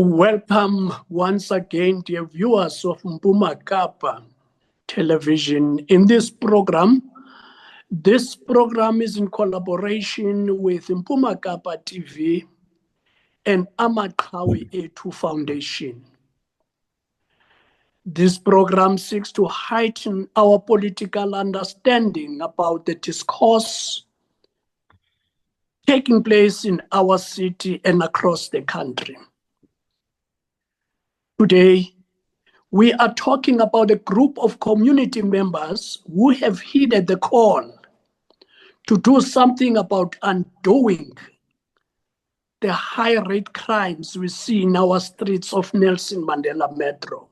Welcome once again, dear viewers of Mpuma Kapa Television. In this program is in collaboration with Mpuma Kapa TV and Amaqhawe A2 Foundation. This program seeks to heighten our political understanding about the discourse taking place in our city and across the country. Today, we are talking about a group of community members who have heeded the call to do something about undoing the high-rate crimes we see in our streets of Nelson Mandela Metro.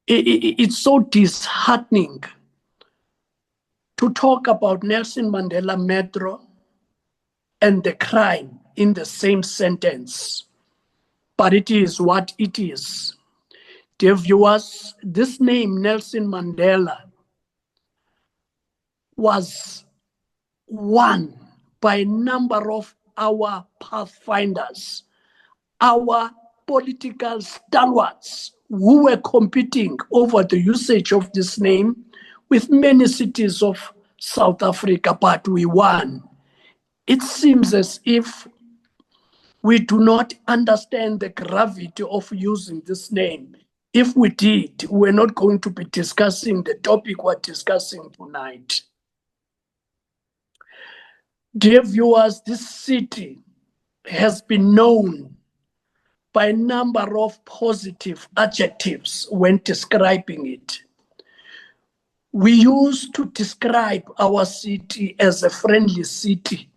It's so disheartening to talk about Nelson Mandela Metro and the crime in the same sentence, but it is what it is. Dear viewers, this name, Nelson Mandela, was won by a number of our pathfinders, our political stalwarts who were competing over the usage of this name with many cities of South Africa, but we won. It seems as if we do not understand the gravity of using this name. If we did, we're not going to be discussing the topic we're discussing tonight. Dear viewers, this city has been known by a number of positive adjectives when describing it. We used to describe our city as a friendly city.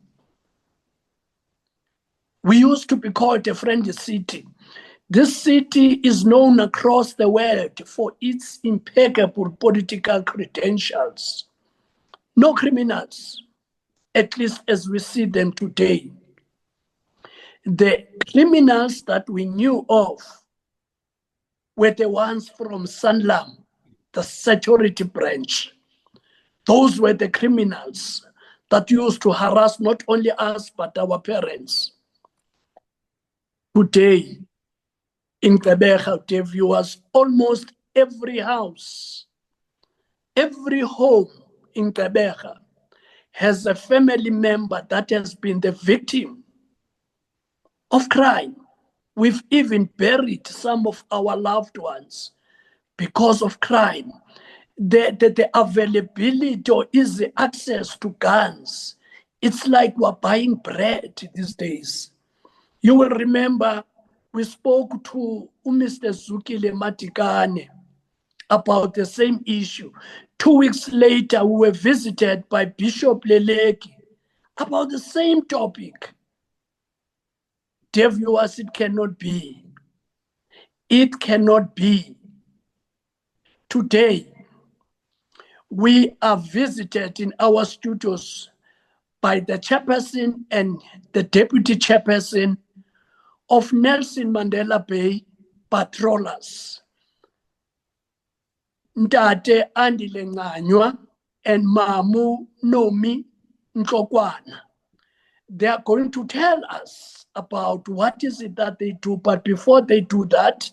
We used to be called a friendly city. This city is known across the world for its impeccable political credentials. No criminals, at least as we see them today. The criminals that we knew of were the ones from Sanlam, the security branch. Those were the criminals that used to harass not only us, but our parents. Today, in Gqeberha, dear viewers, almost every house, every home in Gqeberha has a family member that has been the victim of crime. We've even buried some of our loved ones because of crime. The availability or easy access to guns, it's like we're buying bread these days. You will remember we spoke to Mr. Zukile Matikane about the same issue. 2 weeks later, we were visited by Bishop Leleki about the same topic. Dear viewers, it cannot be. It cannot be. Today, we are visited in our studios by the chairperson and the deputy chairperson of Nelson Mandela Bay Patrollers, Ntate Andile Nganywa and Mamu Nomi Ntlokwana. They are going to tell us about what is it that they do. But before they do that,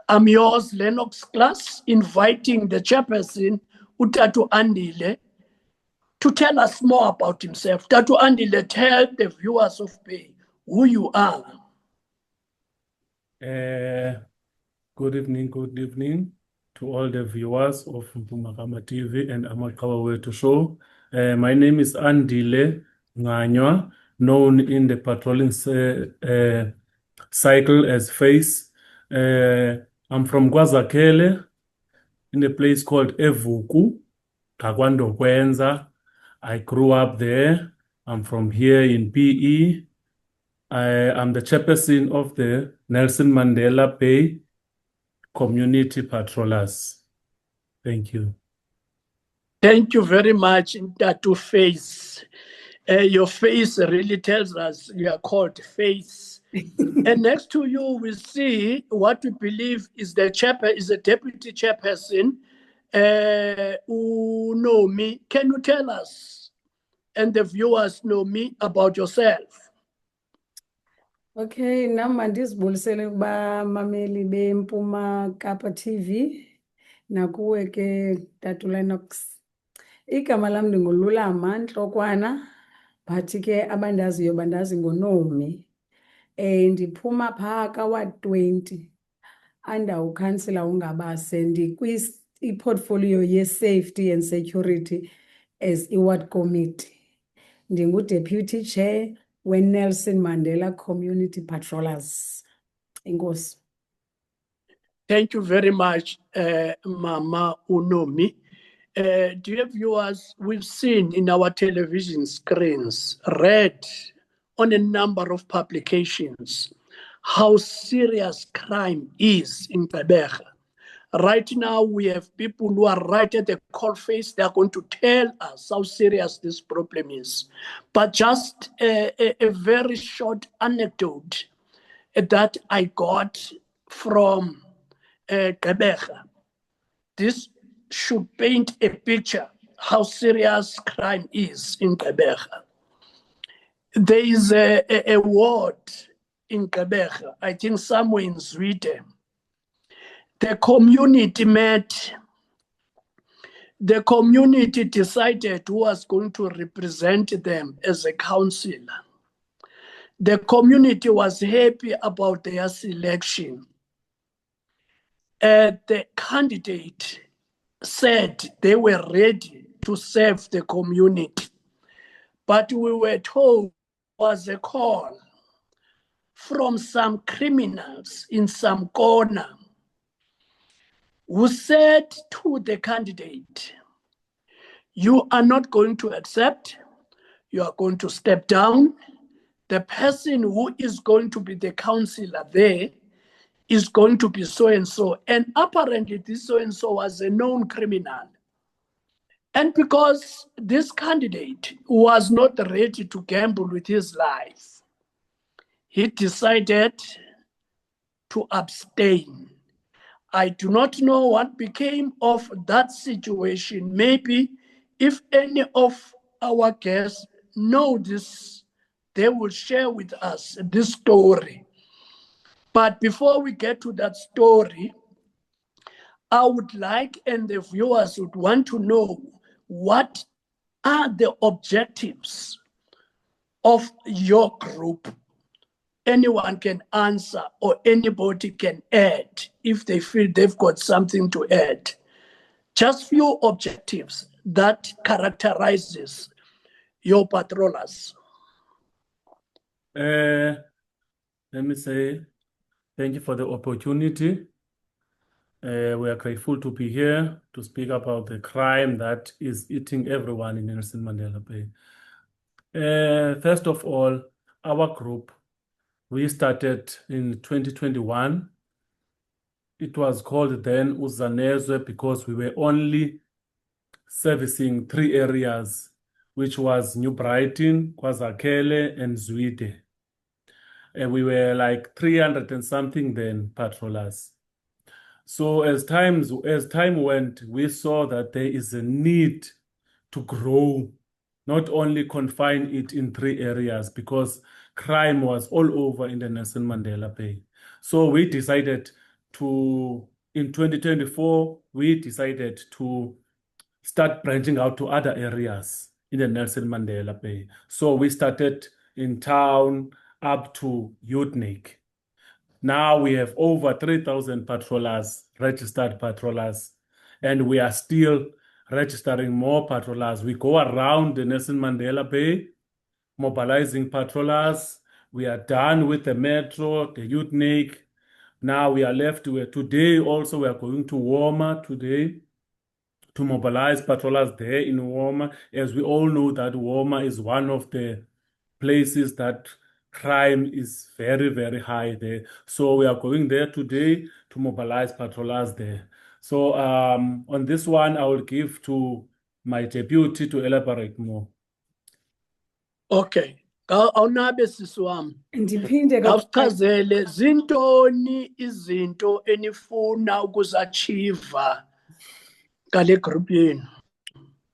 I'm yours, Lennox Class, inviting the chairperson, Utatu Andile, to tell us more about himself. Tatu Andile, tell the viewers of Bay who you are. Good evening to all the viewers of Mpuma Kapa TV and Amaqhawe A2 Show. My name is Andile Nganywa, known in the patrolling cycle as Face. I'm from KwaZakhele, in a place called Evuku, Kakwando Kwenza. I grew up there. I'm from here in PE. I am the chairperson of the Nelson Mandela Bay Community Patrollers. Thank you. Thank you very much, Tatu Face. Your face really tells us you are called Face. And next to you, we see what we believe is the deputy chairperson, Unomi. Can you tell us and the viewers know me about yourself? Okay, nam mandizibulisele kubamameli beMpuma Kapa TV nakuwe ke Tatu Lennox. Igama lam ndinguLulama Ntlokwana, but ke abandaziyo bandazi ngoNomi. Ndiphuma phaa kaWard 20 under ukansila uNgabase, ndikwi-portfolio ye-safety and security as iward committee. Ndingu-deputy chair we-Nelson Mandela Community Patrollers. Inkosi. Thank you very much, Mama Unomi. Dear viewers, we've seen in our television screens, read on a number of publications, how serious crime is in Gqeberha. Right now, we have people who are right at the coalface. They are going to tell us how serious this problem is. But just a very short anecdote that I got from Gqeberha. This should paint a picture how serious crime is in Gqeberha. There is a ward in Gqeberha, I think somewhere in Sweden. The community met. The community decided who was going to represent them as a councillor. The community was happy about their selection. The candidate said they were ready to serve the community. But we were told it was a call from some criminals in some corner who said to the candidate, "You are not going to accept, you are going to step down. The person who is going to be the councillor there is going to be so-and-so." And apparently this so-and-so was a known criminal. And because this candidate was not ready to gamble with his life, he decided to abstain. I do not know what became of that situation. Maybe if any of our guests know this, they will share with us this story. But before we get to that story, I would like, and the viewers would want to know, what are the objectives of your group? Anyone can answer or anybody can add if they feel they've got something to add. Just few objectives that characterizes your patrollers. Let me say thank you for the opportunity. We are grateful to be here to speak about the crime that is eating everyone in Nelson Mandela Bay. First of all, our group, we started in 2021. It was called then Uzanezwe because we were only servicing 3 areas, which was New Brighton, KwaZakhele, and Zwide. And we were like 300 and something then patrollers. So as time went, we saw that there is a need to grow, not only confine it in 3 areas, because crime was all over in the Nelson Mandela Bay. So we decided to, in 2024, we decided to start branching out to other areas in the Nelson Mandela Bay. So we started in town up to Utnik. Now we have over 3,000 patrollers, registered patrollers, and we are still registering more patrollers. We go around the Nelson Mandela Bay, mobilizing patrollers. We are done with the metro, the Utnik. Now we are left with, today also we are going to Woma today to mobilize patrollers there in Woma. As we all know that Woma is one of the places that crime is very, very high there. So we are going there today to mobilize patrollers there. So on this one, I will give to my deputy to elaborate more. Okay. Awunabe sisi wami. Ndiphinde Awuchazele zintoni izinto enifuna ukuzachieva ngale group yenu.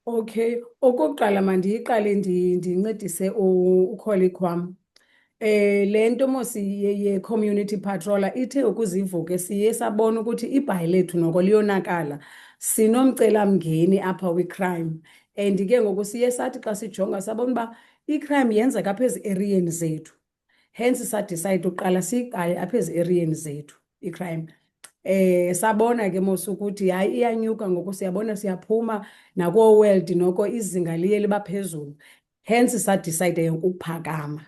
Okay, okokuqala mandiyiqale ndincedise ukholi kwam. Lento mos ye community patrol ithe ukuzivuke siye sabona ukuthi ibhayi lethu noko liyonakala. Sinomcela mngeni apha we-crime. And ke ngoku siye sathi xa sijonga sabona uba i-crime yenzeka apha ezi-eriyeni zethu. Hence sadecide uqala siyiqale apha ezi-eriyeni zethu i-crime. Sabona ke mos ukuthi hayi iyanyuka ngoku siyabona siyaphuma nako-world noko izinga liye liba phezulu. Hence sadecide ukuphakama.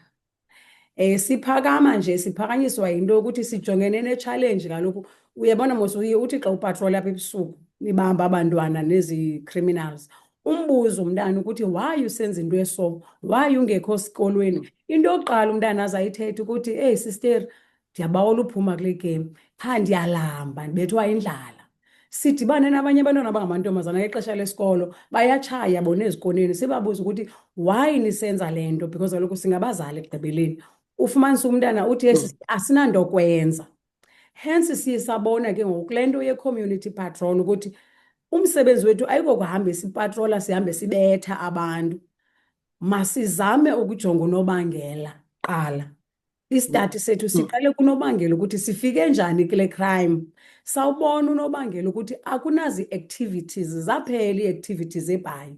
Siphakama nje siphakanyiswa yinto ukuthi sijongene ne-challenge kaloku uyabona mos uthi xa upatrola apha ebusuku nibamba abantwana nezi criminals umbuzo umntana ukuthi why usenza into eso, why ungekho sikolweni. Into yokuqala umntana azayithetha ukuthi hey sister ndiyabawela uphuma kule game qha ndiyalamba ndibethwa indlala. Sidibane nabanye abantwana abangamantombazana ngexesha lesikolo bayatshaya bona ezikoneni sibabuza ukuthi why nisenza le nto because kaloku singabazali ekugqibeleni. Ufumanisa umntana uthi asinanto kwenza. Hence siye sabona ke ngoku kule nto ye-community patrol ukuthi umsebenzi wethu ayiko kuhambe sipatrola sihambe sibetha abantu. Masizame ukujonga unobangela qala. Isitati sethu siqale kunobangela ukuthi sifike njani kule crime. Sawubona unobangela ukuthi akunazi activities zaphela ii-activities ebhayi.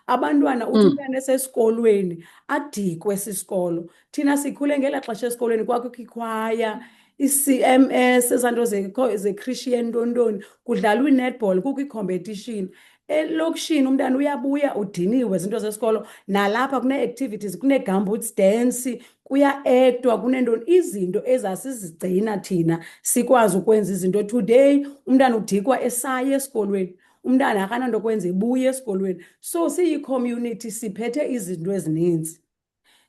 Abantwana uthi umntana esesikolweni adikwe sisikolo. Thina sikhule ngela xesha esikolweni kwakukho ikhwaya, i-CMS, ezanto ze-Christian ntontoni, kudlalwa i-netball, kukho i-competition. Elokishini umntana uyabuya udiniwe zinto zesikolo, nalapha kune-activities, kune-gumboots dance, kuya-actwa, kunentoni, izinto ezasizigcina thina sikwazi ukwenza izinto. Today umntana udikwa esaya esikolweni, umntana akananto kwenza ebuya esikolweni. So siyi-community siphethe izinto ezininzi,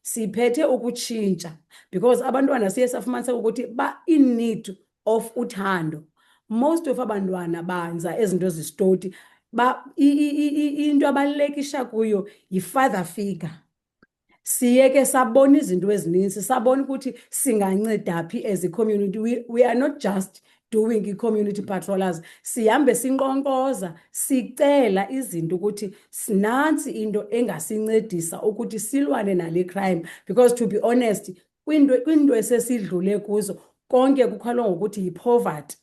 siphethe ukutshintsha because abantwana siye safumaniseka ukuthi in need of uthando. Most of abantwana banza ezinto zisitoti into abalekisha kuyo yi-father figure. Siye ke sabona izinto ezininzi, sabona ukuthi singanceda phi as a community. We are not just doing i-community patrollers, sihambe sinkqonkqoza sicela izinto ukuthi sinantsi into engasincedisa ukuthi silwane nale crime because to be honest kwinto esesidlule kuzo konke kukhalwa ngokuthi yi-poverty,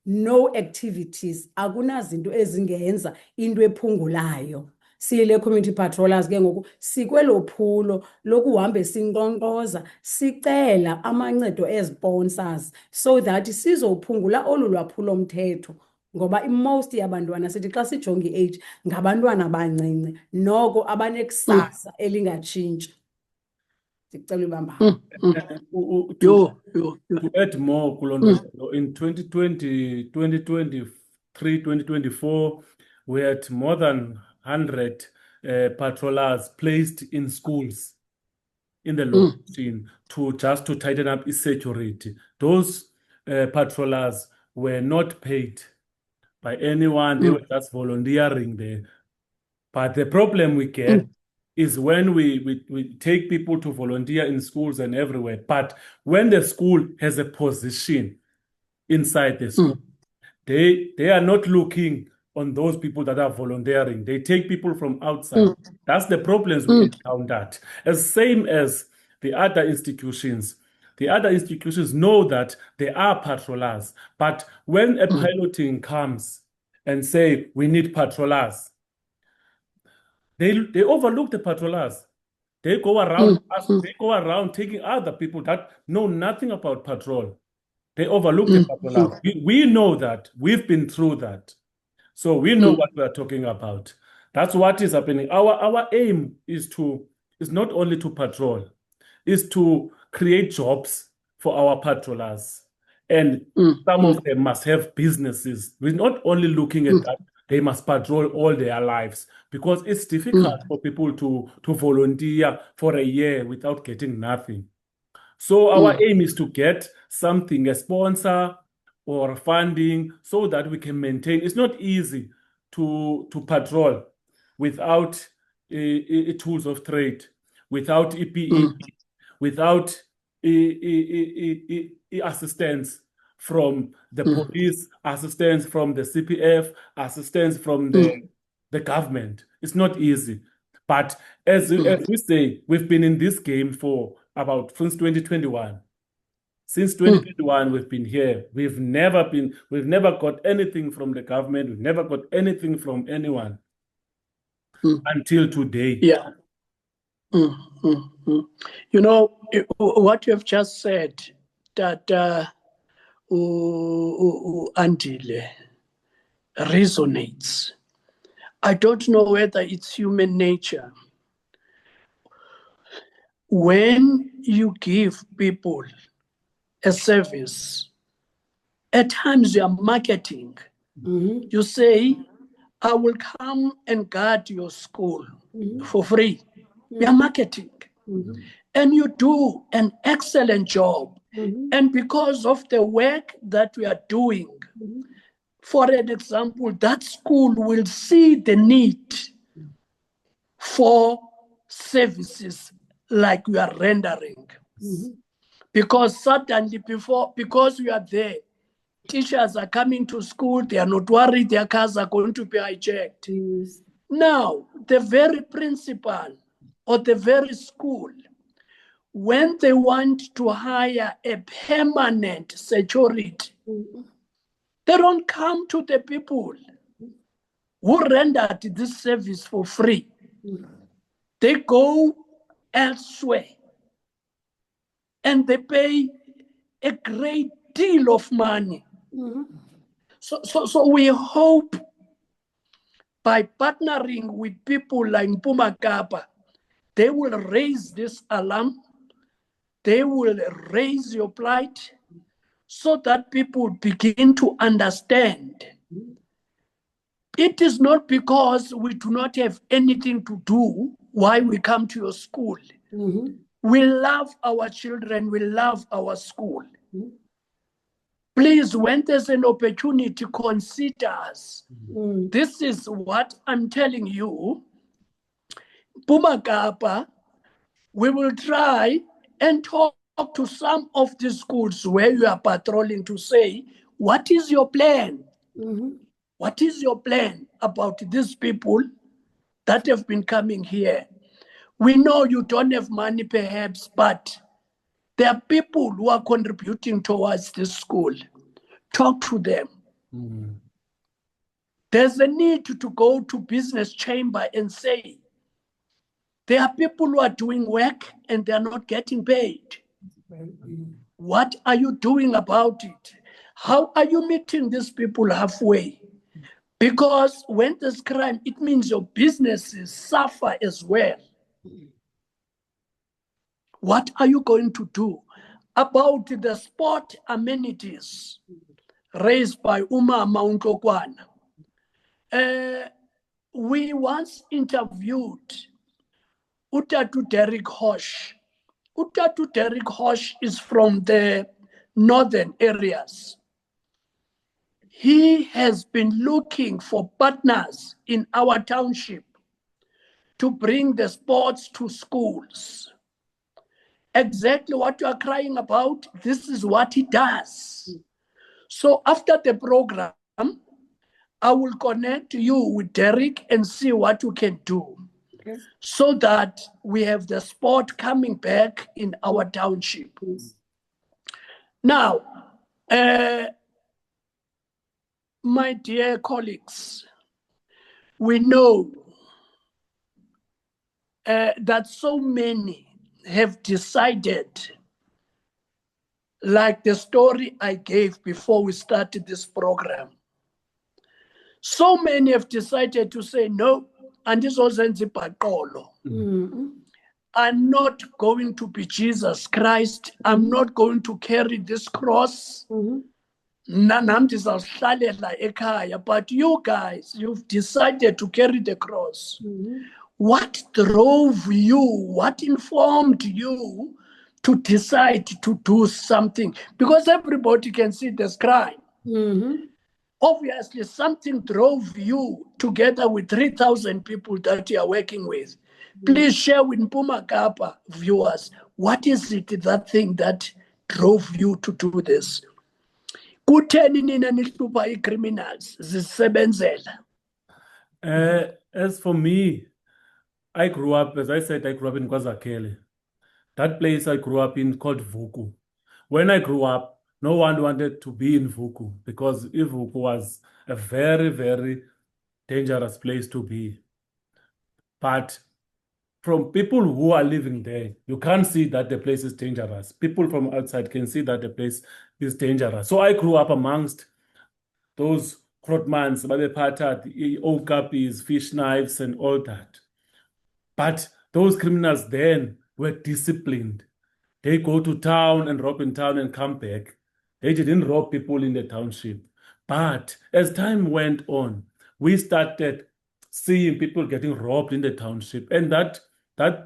no activities, akunazinto ezingenza into ephungulayo. Siyile community patrollers ke ngoku sikwelo phulo lokuhambe sinkqonkqoza sicela amancedo ezi-sponsors so that sizophungula olu lwaphulo mthetho. Ngoba most yabantwana sithi xa sijonga i-age ngabantwana abancinci noko abanekusasa elingatshintshi. Ndicela ubamba. To add more kulo nto, in 2020, 2023, 2024, we had more than 100 patrollers placed in schools in the location to tighten up its security. Those patrollers were not paid by anyone, they were just volunteering there. But the problem we get is when we take people to volunteer in schools and everywhere, but when the school has a position inside the school, they are not looking on those people that are volunteering. They take people from outside. That's the problems we encountered. As same as the other institutions. The other institutions know that there are patrollers, but when a piloting comes and say, we need patrollers, they overlook the patrollers. They go around they go around taking other people that know nothing about patrol. They overlook the patrollers. We know that. We've been through that. So we know what we are talking about. That's what is happening. Our aim is not only to patrol, is to create jobs for our patrollers. And some of them must have businesses. We're not only looking at that, they must patrol all their lives because it's difficult for people to volunteer for a year without getting nothing. So our aim is to get something, a sponsor or funding, so that we can maintain. It's not easy to patrol without tools of trade, without EPE, without assistance from the police, assistance from the CPF, assistance from the government. It's not easy. But as we say, we've been in this game for about since 2021. Since 2021, we've been here. We've never got anything from the government. We've never got anything from anyone until today. Yeah. You know, what you have just said, that Andile resonates. I don't know whether it's human nature. When you give people a service, at times you are marketing. You say, I will come and guard your school for free. You are marketing. And you do an excellent job. And because of the work that we are doing, for an example, that school will see the need for services like we are rendering. Because suddenly because you are there, teachers are coming to school, they are not worried their cars are going to be hijacked. Now, the very principal or the very school, when they want to hire a permanent security, they don't come to the people who rendered this service for free. They go elsewhere and they pay a great deal of money. So we hope by partnering with people like Mpuma Kapa, they will raise this alarm, they will raise your plight, so that people begin to understand. It is not because we do not have anything to do why we come to your school. We love our children, we love our school. Please, when there's an opportunity, consider us. This is what I'm telling you. Mpuma Kapa, we will try and talk to some of the schools where you are patrolling to say, what is your plan? What is your plan about these people that have been coming here? We know you don't have money perhaps, but there are people who are contributing towards this school. Talk to them. There's a need to go to business chamber and say, there are people who are doing work and they're not getting paid. What are you doing about it? How are you meeting these people halfway? Because when there's crime, it means your businesses suffer as well. What are you going to do about the sport amenities raised by Umama Untokwana? We once interviewed Utatu Derek Hosh. Utatu Derek Hosh is from the northern areas. He has been looking for partners in our township to bring the sports to schools. Exactly what you are crying about, this is what he does. So after the program, I will connect you with Derek and see what you can do. So that we have the sport coming back in our township. Now, my dear colleagues, we know that so many have decided, like the story I gave before we started this program. So many have decided to say, no, and this was Nzipakolo. I'm not going to be Jesus Christ. I'm not going to carry this cross. But you guys, you've decided to carry the cross. What drove you? What informed you to decide to do something? Because everybody can see there's crime. Obviously, something drove you together with 3,000 people that you are working with. Please share with Mpuma Kapa viewers, what is it, that thing that drove you to do this? Kutheni nina nihlupha i-criminals zisebenzela? As for me, I grew up, as I said, I grew up in KwaZakhele. that place I grew up in called Vuku. When I grew up, no one wanted to be in Vuku because Vuku was a very, very dangerous place to be. But from people who are living there, you can't see that the place is dangerous. People from outside can see that the place is dangerous. So I grew up amongst those Krotmans, Babepata, Okapis, fish knives, and all that. But those criminals then were disciplined. They go to town and rob in town and come back. They didn't rob people in the township. But as time went on, we started seeing people getting robbed in the township. And that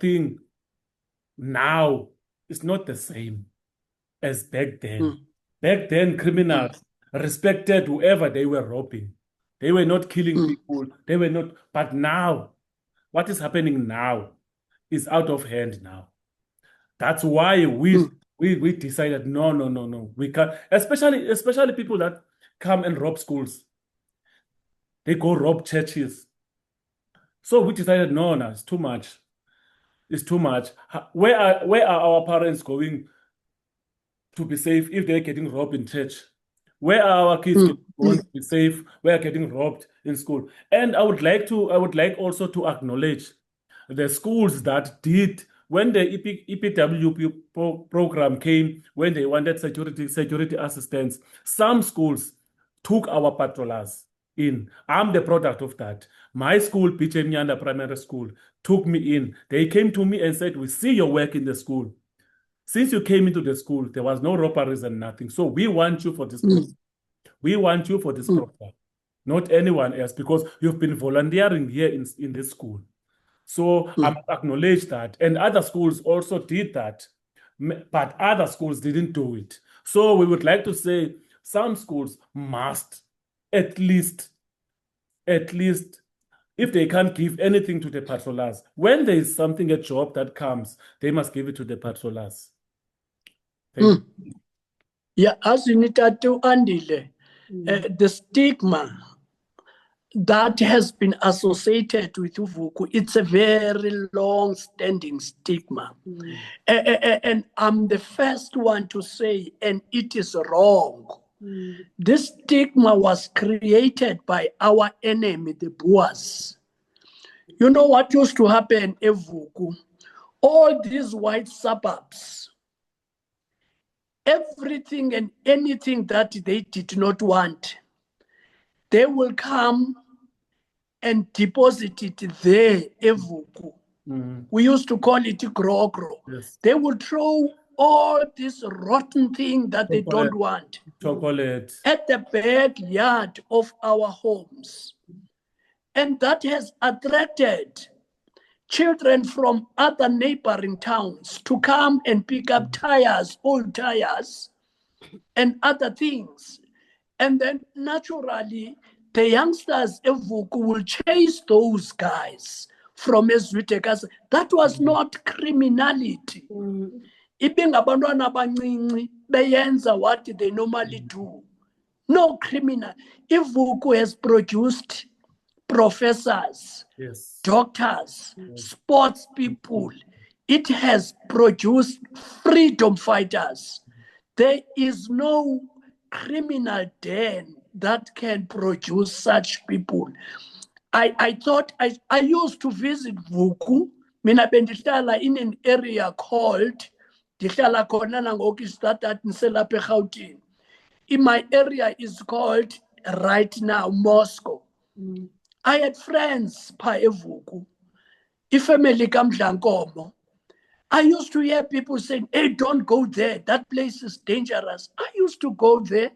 thing now is not the same as back then. Back then, criminals respected whoever they were robbing. They were not killing people. They were not. But now, what is happening now is out of hand now. That's why we decided no. We can't, especially people that come and rob schools. They go rob churches. So we decided no, it's too much. It's too much. Where are our parents going to be safe if they're getting robbed in church? Where are our kids going to be safe? Where are getting robbed in school? And I would like also to acknowledge the schools that did when the EPWP program came, when they wanted security assistance. Some schools took our patrollers in. I'm the product of that. My school, PJ Mnyanda Primary School, took me in. They came to me and said, "We see your work in the school. Since you came into the school, there was no robberies and nothing. So we want you for this program. We want you for this program, not anyone else, because you've been volunteering here in this school." So I must acknowledge that. And other schools also did that, but other schools didn't do it. So we would like to say some schools must at least, if they can't give anything to the patrollers, when there is a job that comes, they must give it to the patrollers. Thank you. Yeah, as you need to Andile, the stigma that has been associated with Vuku, it's a very long-standing stigma. And I'm the first one to say, and it is wrong. This stigma was created by our enemy, the Boers. You know what used to happen in Vuku? All these white suburbs, everything and anything that they did not want, they will come and deposit it there, Evuku. We used to call it Grogro. Yes. They will throw all this rotten thing that they don't want Chocolate at the backyard of our homes. And that has attracted children from other neighboring towns to come and pick up tires, old tires, and other things. And then naturally, the youngsters Evuku will chase those guys from Ezwitekas. That was not criminality. Even abantwana abancinci beyenza what they normally do. No criminal. Evuku has produced professors, yes. doctors, sports people. It has produced freedom fighters. There is no criminal den that can produce such people. I thought I used to visit Vuku. Mina bendihlala in an area called dihlala khona nangoku started ngiselapha eGauteng. In my area is called right now Moscow. I had friends pa eVuku. Ifamily kaMdlankomo. I used to hear people saying, "Hey, don't go there. That place is dangerous." I used to go there.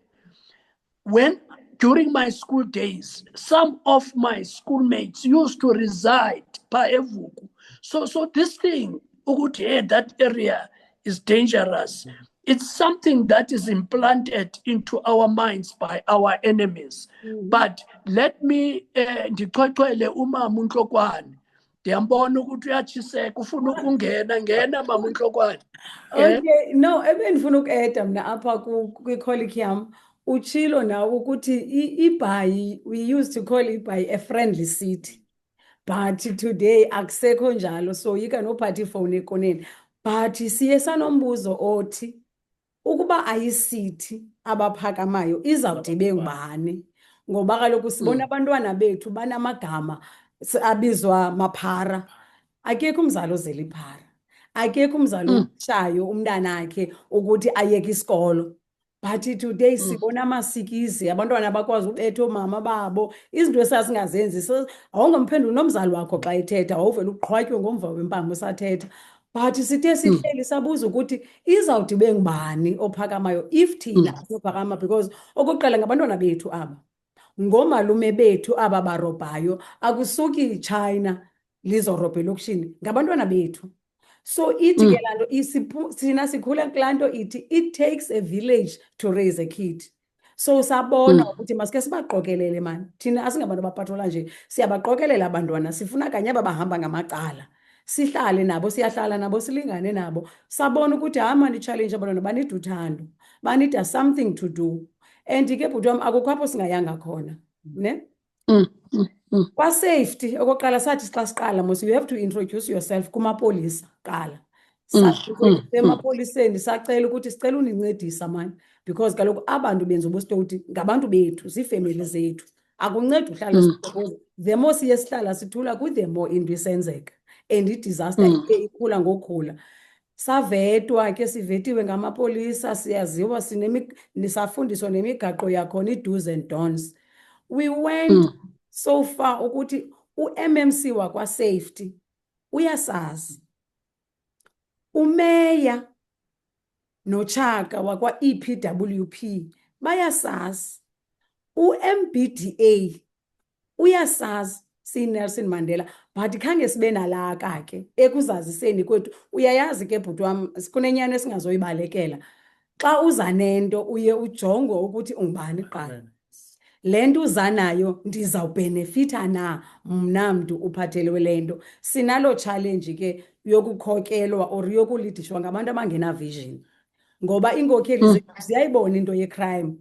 During my school days, some of my schoolmates used to reside pa eVuku. So this thing, that area is dangerous. It's something that is implanted into our minds by our enemies. But let me ndiqoqele umama uNhlokwane. Ndiyambona ukuthi uyachiseka ufuna ukungena mama uNhlokwane. Okay, no, ebengifuna uku-add mina apha kwi-colleague yam uchilo nawo ukuthi iBhayi, we used to call iBhayi a friendly city, but today akusekho njalo, so yika nophatha ifowuni ekoneni. but siye sanombuzo othi ukuba ayisithi abaphakamayo izawude ibe ngubani, ngoba kaloku sibona abantwana bethu banamagama abizwa maphara. Akekho umzali ozela iphara, akekho umzali umshayo umntanakhe ukuthi ayeke isikolo. But today sibona amasikizi, abantwana bakwazi ubetha oomama babo, izinto esasingazenzi. Awungamphenduli nomzali wakho xa ethetha, awuvele uqhwatywe ngomva wempama usathetha. But sithe sihleli sabuza ukuthi izawuthi ibe ngubani ophakamayo if thina asophakama, because okokuqala ngabantwana bethu aba, ngoomalume bethu aba barobhayo. Akusuki China lizorobha elokishini, ngabantwana bethu. So ithi ke laa nto thina sikhule kulaa nto ithi it takes a village to raise a kid. So sabona ukuthi masike sibaqokelele mani, thina asingabantu abapatrola nje, siyabaqokelela abantwana, sifuna kanye aba bahamba ngamacala, sihlale nabo, siyahlala nabo, silingane nabo. Sabona ukuthi mani challenge abantwana banida uthando, banida something to do. And ke bhuti wam akukho apho singayanga khona, ne? Kwa-safety, okokuqala sathi xa siqala mos you have to introduce yourself kumapolisa qala. Emapoliseni sacela ukuthi sicela unincedisa mani, because kaloku abantu benza ubusitoti ngabantu bethu, ziifemeli zethu. Akunceda uhlala siqokoza. The more siye sihlala sithula the more into isenzeka, and i-disaster ikhula ngokhula. Savetwa ke, sivetiwe ngamapolisa, siyaziwa, safundiswa nemigaqo yakhona, i-do's and don'ts. We went so far ukuthi u-MMC wakwa-safety uyasazi, umeya noChaka wakwa-EPWP bayasazi, u-MBDA uyasazi siyiNelson Mandela, but khange sibe nalaka ke ekuzaziseni kwethu. Uyayazi ke bhuti wam, kunenyani esingazoyibalekela. Xa uza nento uye ujonge ukuthi ungubani qala. Le nto uza nayo ndizawubhenefitha na mna mntu uphathelwe le nto. Sinalo challenge ke yokukhokelwa or yokulidishwa ngabantu abangena-vision, ngoba iinkokheli zethu ziyayibona into ye-crime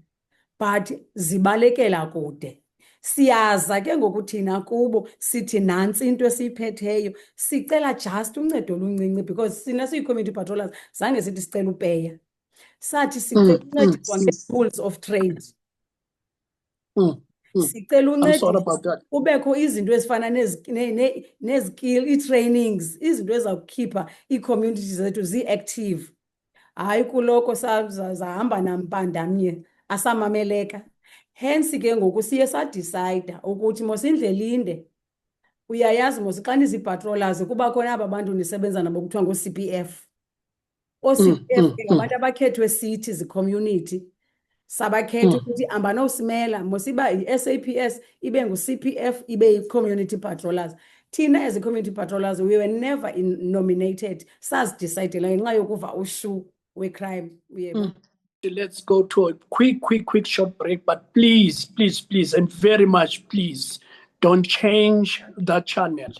but zibalekela kude. Siyaza ke ngoku thina kubo sithi nantsi into esiyiphetheyo, sicela just uncedo oluncinci, because sina siyi-community patrollers zange sithi sicela upeya, sathi sicela uncediswa nge-tools of trade. Sicela uncediswa kubekho izinto ezifana nezikill, ii-trainings, izinto ezakukhipha ii-communities zethu zi-active. Hayi kuloko zahamba nampandamnye asamameleka. Hence ke ngoku siye sadicayida ukuthi mos indlela inde. Uyayazi mos xa nizipatrollers kuba khona aba bantu nisebenza nabo kuthiwa ngoo-CPF. Oo-CPF ke ngabantu abakhethwe sithi zi-community, sabakhetha ukuthi ambanowusimela, mos iba yi-SAPS ibe ngu-CPF ibe yi-community patrollers. Thina as i-community patrollers we were never nominated, sazidicayidela ngenxa yokuva ushu we-crime. Let's go to a quick short break, but please, and very much please, don't change that channel.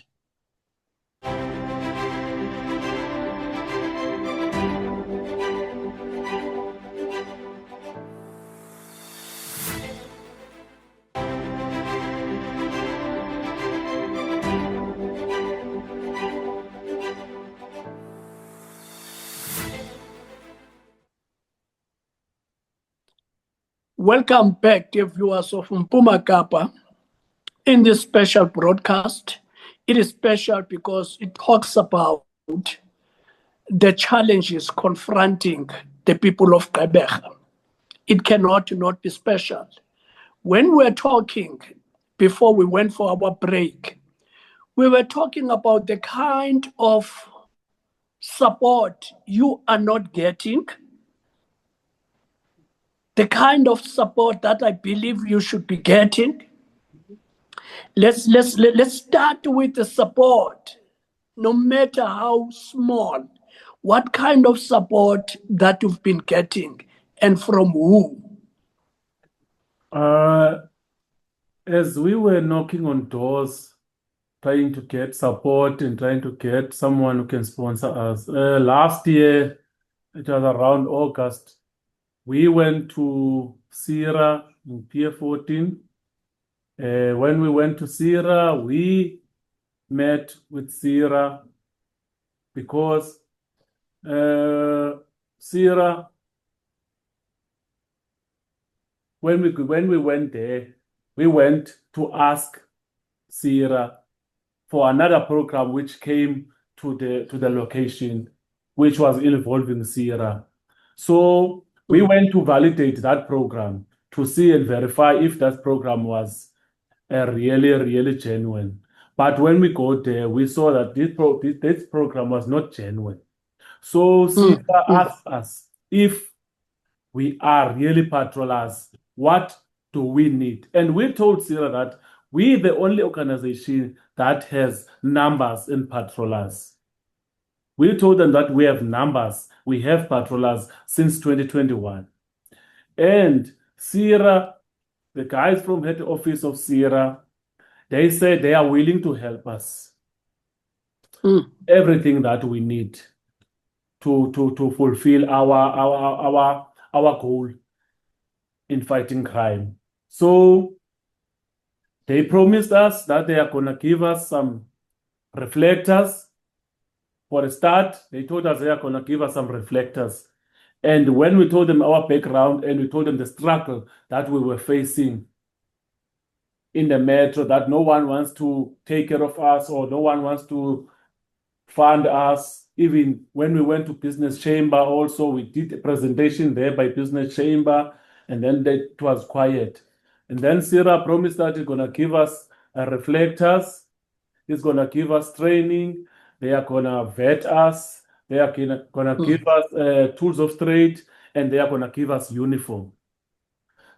Welcome back, dear viewers of Mpuma Kapa. In this special broadcast, it is special because it talks about the challenges confronting the people of Gqeberha. It cannot not be special. When we're talking, before we went for our break, we were talking about the kind of support you are not getting, the kind of support that I believe you should be getting. Let's start with the support, no matter how small. What kind of support that you've been getting and from who? As we were knocking on doors, trying to get support and trying to get someone who can sponsor us. Last year, it was around August, we went to Sira in Pier 14. When we went to Sira, we met with Sira because Sarah, when we went there, we went to ask Sarah for another program which came to the location, which was involving Sarah. So we went to validate that program to see and verify if that program was really genuine. But when we got there, we saw that this program was not genuine. So Sarah asked us if we are really patrollers, what do we need? And we told Sarah that we're the only organization that has numbers in patrollers. We told them that we have numbers, we have patrollers since 2021. And Sarah, the guys from head office of Sarah, they said they are willing to help us. Everything that we need to fulfill our goal in fighting crime. So they promised us that they are gonna give us some reflectors. For a start, they told us they are gonna give us some reflectors. And when we told them our background and we told them the struggle that we were facing in the metro, that no one wants to take care of us or no one wants to fund us. Even when we went to business chamber also, we did a presentation there by business chamber, and then it was quiet. And then Sarah promised that it's gonna give us reflectors, it's gonna give us training, they are gonna vet us, they are gonna give us tools of trade, and they are gonna give us uniform.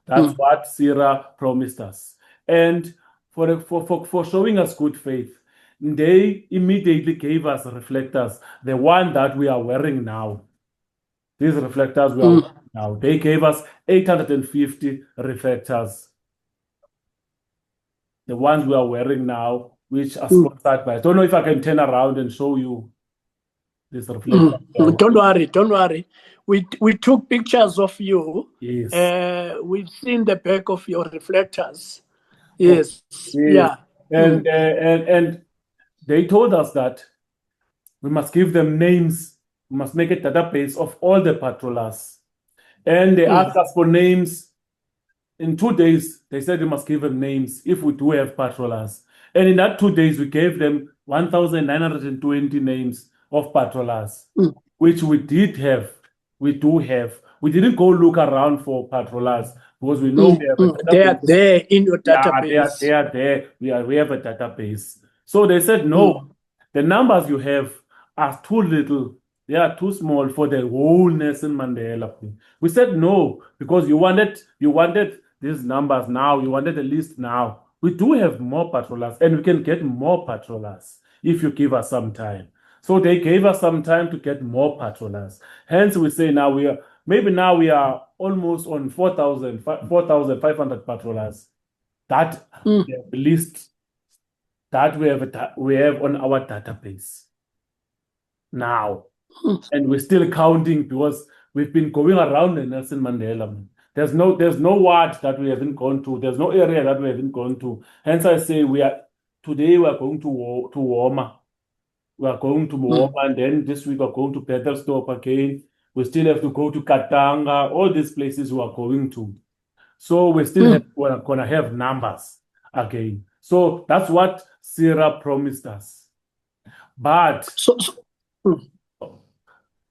That's what Sarah promised us. And for showing us good faith, they immediately gave us reflectors, the one that we are wearing now. These reflectors we are wearing now. They gave us 850 reflectors. The ones we are wearing now, which are sponsored by. I don't know if I can turn around and show you this reflector. Don't worry. We took pictures of you. Yes. We've seen the back of your reflectors. Yes. Yes. Yeah. And they told us that we must give them names. We must make a database of all the patrollers. And they asked us for names. In 2 days, they said we must give them names if we do have patrollers. And in that 2 days, we gave them 1,920 names of patrollers, which we did have. We do have. We didn't go look around for patrollers because we know we have a database. They are there in your database. Yeah, they are there. We have a database. So they said, no, the numbers you have are too little. They are too small for the whole Nelson Mandela. We said no, because you wanted these numbers now. You wanted the list now. We do have more patrollers, and we can get more patrollers if you give us some time. So they gave us some time to get more patrollers. Hence, we say now we are almost on 4,500 patrollers. That list that we have on our database now. And we're still counting because we've been going around the Nelson Mandela. There's no ward that we haven't gone to. There's no area that we haven't gone to. Hence, I say today we are going to Woma. We are going to Woma, and then this week we're going to Petersdorp again. We still have to go to Katanga. All these places we are going to. So we still we're gonna have numbers again. So that's what Sarah promised us. But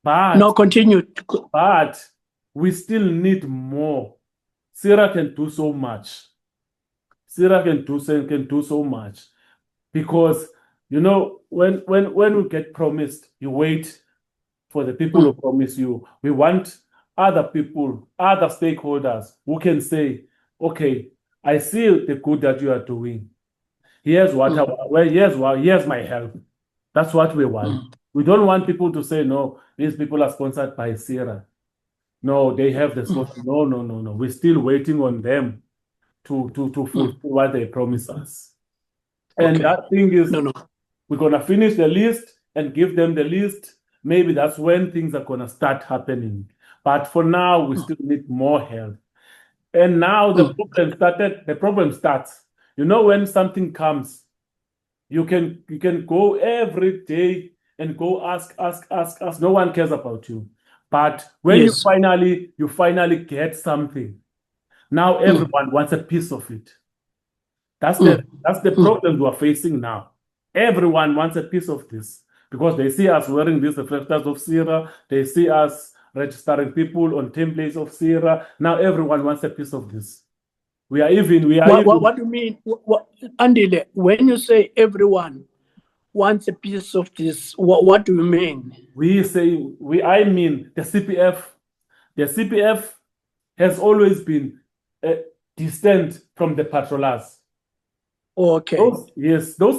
no, continue. But we still need more. Sarah can do so much. Sarah can do so much, because when we get promised, you wait for the people who promise you. We want other people, other stakeholders who can say, okay, I see the good that you are doing. Here's here's my help. That's what we want. We don't want people to say, no, these people are sponsored by Sarah. No, they have the sponsor. No. We're still waiting on them to fulfill what they promise us. And that thing is, we're gonna finish the list and give them the list. Maybe that's when things are gonna start happening. But for now, we still need more help. And now the problem starts. When something comes, you can go every day and go ask. No one cares about you. But when Yes. you finally get something, now everyone wants a piece of it. That's the problem we are facing now. Everyone wants a piece of this because they see us wearing these reflectors of Sira. They see us registering people on templates of Sira. Now everyone wants a piece of this. What do you mean? Andile, when you say everyone wants a piece of this, what do you mean? I mean the CPF. The CPF has always been distant from the patrollers. Okay. Those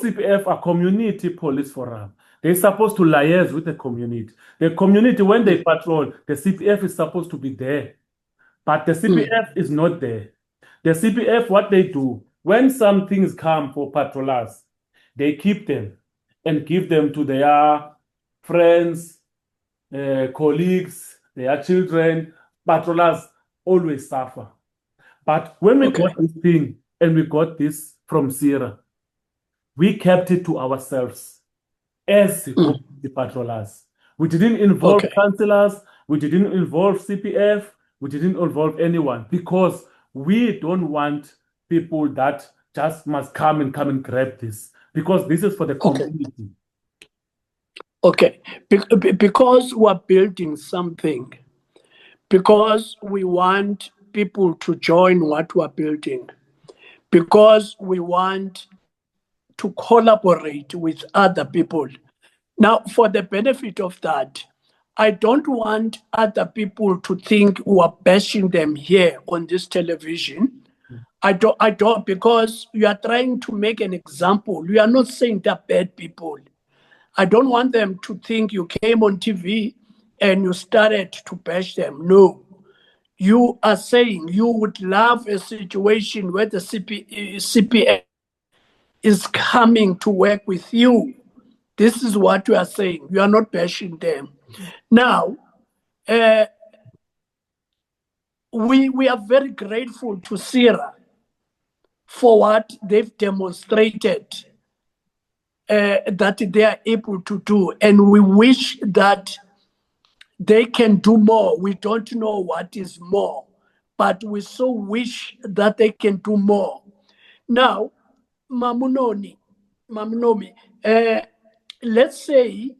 CPF are community police forum. They're supposed to liaise with the community. The community, when they patrol, the CPF is supposed to be there. But the CPF is not there. The CPF, what they do, when some things come for patrollers, they keep them and give them to their friends, colleagues, their children. Patrollers always suffer. But when we got this thing and we got this from Sira, we kept it to ourselves as the patrollers. We didn't involve councillors, we didn't involve CPF, we didn't involve anyone because we don't want people that just must come and grab this because this is for the community. Okay, because we're building something, because we want people to join what we're building, because we want to collaborate with other people. Now, for the benefit of that, I don't want other people to think we're bashing them here on this television. I don't, because you are trying to make an example. You are not saying they're bad people. I don't want them to think you came on TV and you started to bash them. No. You are saying you would love a situation where the CPF is coming to work with you. This is what you are saying. You are not bashing them. Now, we are very grateful to Sira for what they've demonstrated that they are able to do. And we wish that they can do more. We don't know what is more, but we so wish that they can do more. Now, Mamunomi, let's say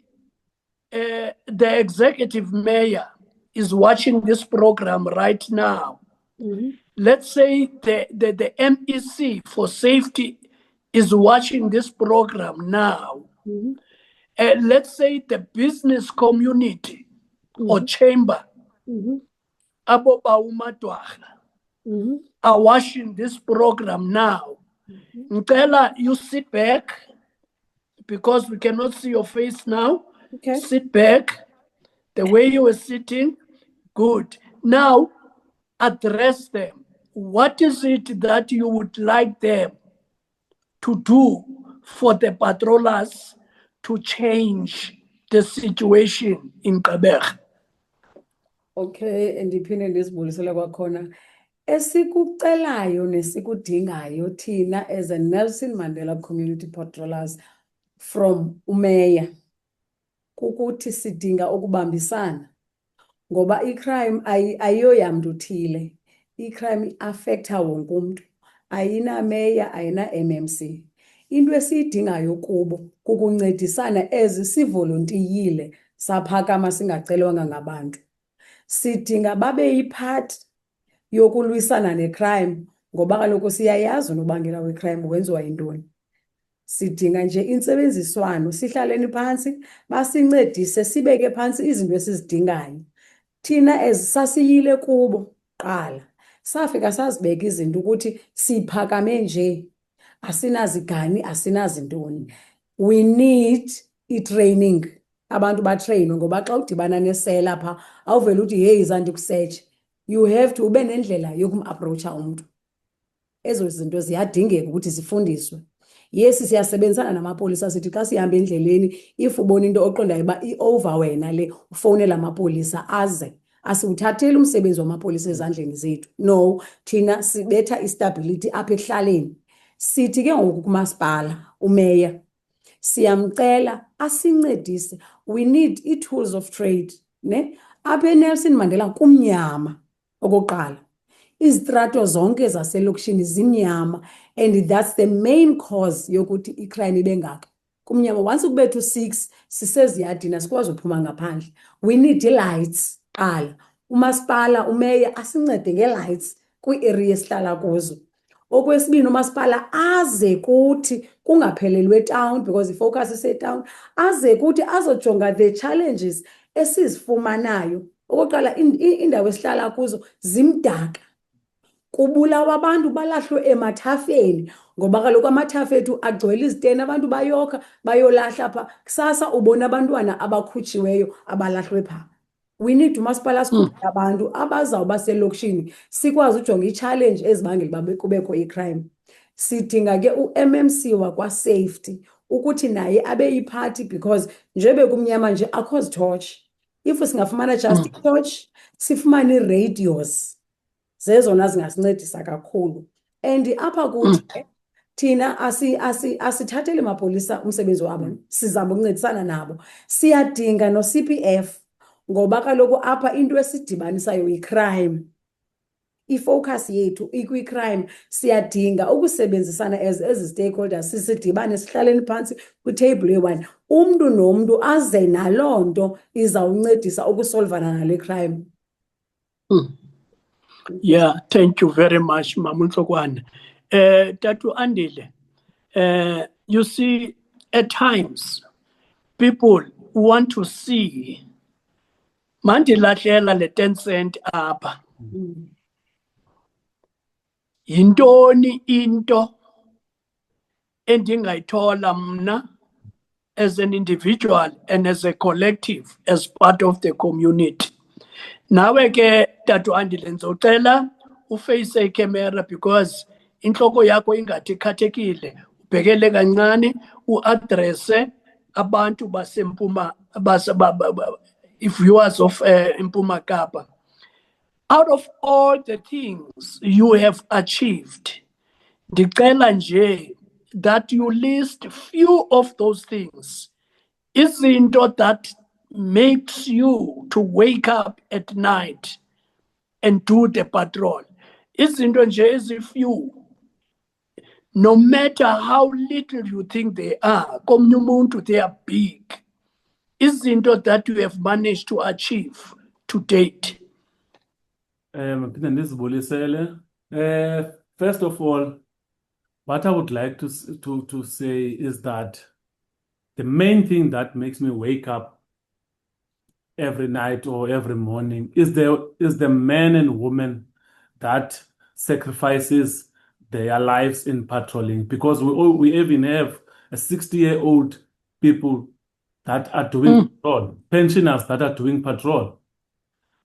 the executive mayor is watching this program right now. Let's say the MEC for safety is watching this program now. Let's say the business community or chamber are watching this program now. Ngicela, you sit back because we cannot see your face now. Okay. Sit back the way you were sitting. Good. Now, address them. What is it that you would like them to do for the patrollers to change the situation in Gqeberha? Okay, ndiphinde ndizibulisele kwakhona. Esikucelayo nesikudingayo thina as a Nelson Mandela Community Patrollers from umeya kukuthi sidinga ukubambisana ngoba icrime ayiyoyamntu uthile. Icrime affecta wonke umuntu. Ayina meya, ayina MMC. Into esiyidingayo kubo kukuncedisana as sivolontiyile saphakama singacelwanga ngabantu. Sidinga babe yiphathi yokulwisana necrime ngoba kaloku siyayazi unobangela wecrime wenziwa yintoni. Sidinga nje intsebenziswano, sihlaleni phansi basincedise sibeke phansi izinto esizidingayo. Thina sasiyile kubo qala safika sazibeka izinto ukuthi siphakame nje asinazigani asinazintoni. We need i-training, abantu batrainwe ngoba xa udibana nesela pha awuvela uthi hey izandi kusearch. You have to ube nendlela yokum-approacha umuntu. Ezo zinto ziyadingeka ukuthi zifundiswe. Yes, siyasebenzisana namapolisa sithi xa sihamba endleleni if ubona into oqondayo ba i-over wena le ufonela amapolisa aze. Asiwuthatheli umsebenzi wamapolisa ezandleni zethu. No, thina sibetha istability apha ekuhlaleni. Sithi ke ngoku kumasipala umeya Siyamcela asincedise. We need i-tools of trade, ne? Apha eNelson Mandela kumnyama okokuqala. Izitrato zonke zaselokishini zimnyama, and that's the main cause yokuthi icrime ibe ngaka. Kumnyama, once kubethu 6 siseziyadini asikwazi uphuma ngaphandle. We need lights qala. Umasipala umeya asincede nge-lights kwi-area esihlala kuzo. Okwesibini, umasipala aze kuthi kungaphelelwe etown because ifocus isetown, aze kuthi azojonga the challenges esizifumanayo. Okokuqala, indawo esihlala kuzo zimdaka. Kubulawa abantu balahlwe emathafeni ngoba kaloku amathafa ethu agcwele iziteni, abantu bayokha bayolahla pha. Kusasa ubona abantwana abakhutshiweyo abalahlwe pha. We need umasipala sikhuphele abantu abazawuba selokishini sikwazi ujonga i-challenge ezibangela uba kubekho i-crime. Sidinga ke u-MMC wakwa-safety ukuthi naye abe yiphathi because njebe kumnyama nje akho zitotshi. If singafumana just i-torch, sifumane ii-radios, zezona zingasincedisa kakhulu. And apha kuthi thina asithathele mapolisa umsebenzi wabo, sizama ukuncedisana nabo. Siyadinga no-CPF ngoba kaloku apha into esidibanisayo yi-crime. I-focus yethu ikwi-crime. Siyadinga ukusebenzisana as stakeholders, sidibane sihlaleni phantsi kwitable eyi-1. Umntu nomntu aze naloo nto izawuncedisa ukusolvana nale crime. Yeah, thank you very much, Mamuntlokwane. Tatu Andile, you see, at times, people want to see mandilahlela le 10 cent apha. Yintoni into endingayithola mna as an individual and as a collective, as part of the community. Nawe ke Tatu Andile ndizocela uface icamera because inhloko yakho ingathi ikhathekile. Ubhekele kancane uaddresse abantu basempuma viewers of Mpuma Kapa. Out of all the things you have achieved, ndicela nje that you list few of those things. Izinto that makes you to wake up at night and do the patrol. Izinto nje ezifew, no matter how little you think they are, komunye umuntu they are big. Izinto that you have managed to achieve to date. First of all, what I would like to say is that the main thing that makes me wake up every night or every morning is the men and women that sacrifices their lives in patrolling, because we even have a 60-year-old people that are doing patrol, pensioners that are doing patrol.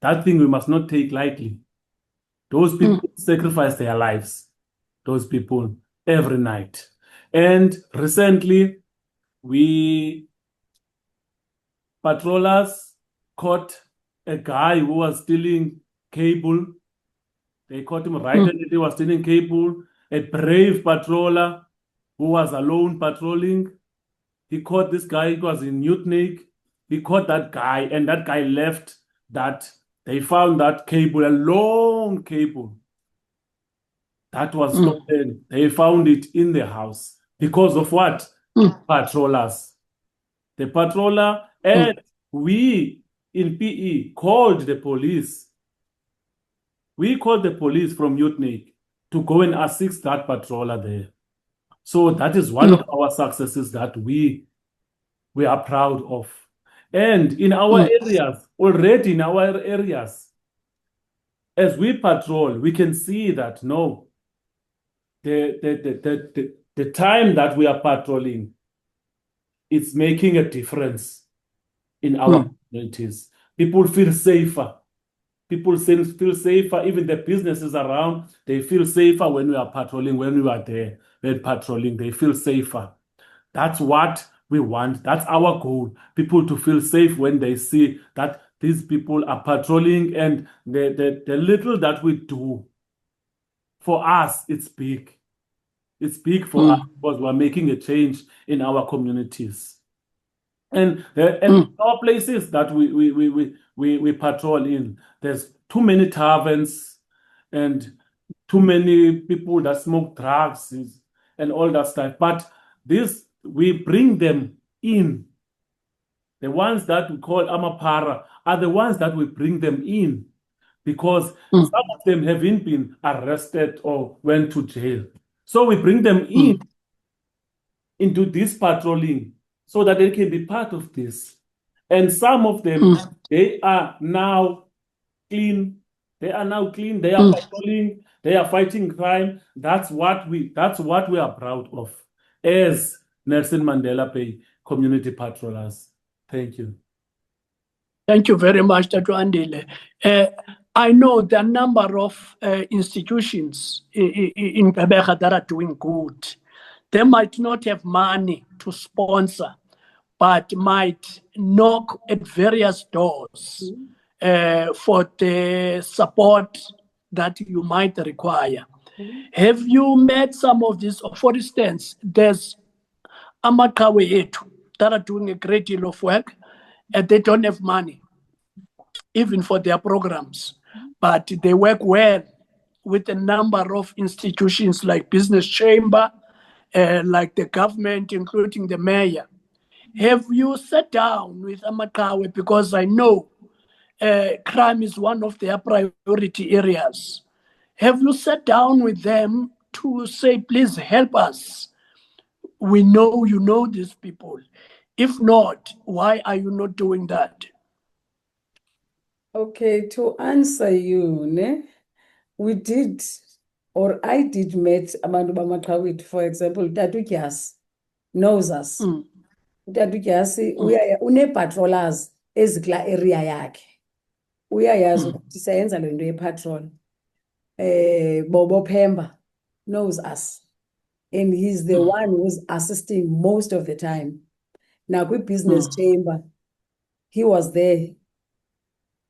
That thing we must not take lightly. Those people sacrifice their lives, those people, every night. And recently, patrollers caught a guy who was stealing cable. They caught him right-handed, he was stealing cable. A brave patroller who was alone patrolling. He caught this guy, it was in Newtnik. He caught that guy, and that guy left that. They found that cable, a long cable that was stolen. They found it in the house. Because of what? Patrollers. The patroller, and we in PE called the police. We called the police from Newtnik to go and assist that patroller there. So that is one of our successes that we are proud of. And in our areas, already in our areas, as we patrol, we can see that no, the time that we are patrolling, it's making a difference in our communities. People feel safer. People feel safer. Even the businesses around, they feel safer when we are patrolling, when we are there. We're patrolling, they feel safer. That's what we want. That's our goal. People to feel safe when they see that these people are patrolling, and the little that we do, for us, it's big. It's big for us because we're making a change in our communities. And our places that we patrol in, there's too many taverns and too many people that smoke drugs and all that stuff. But this, we bring them in. The ones that we call Amapara are the ones that we bring them in because some of them haven't been arrested or went to jail. So we bring them in into this patrolling so that they can be part of this. And some of them, they are now clean. They are now clean. They are patrolling. They are fighting crime. That's what we are proud of as Nelson Mandela Bay community patrollers. Thank you. Thank you very much, Dr. Andile. I know there are a number of institutions in Gqeberha that are doing good. They might not have money to sponsor, but might knock at various doors for the support that you might require. Have you met some of these? For instance, there's Amaqhawe Ethu that are doing a great deal of work, and they don't have money, even for their programs, but they work well with a number of institutions like Business Chamber, like the government, including the mayor. Have you sat down with Amaqhawe? Because I know crime is one of their priority areas. Have you sat down with them to say, please help us? We know you know these people. If not, why are you not doing that? Okay, to answer you, ne, we did, or I did met abantu bamaqhawe, for example, Tatu Gyasi knows us. Tatu Gyasi une-patrollers ezikla area yakhe. Uyayazi ukuthi siyenza le nto ye-patrol. Bobo Pemba knows us. And he's the one who's assisting most of the time. Now, with Business Chamber, he was there.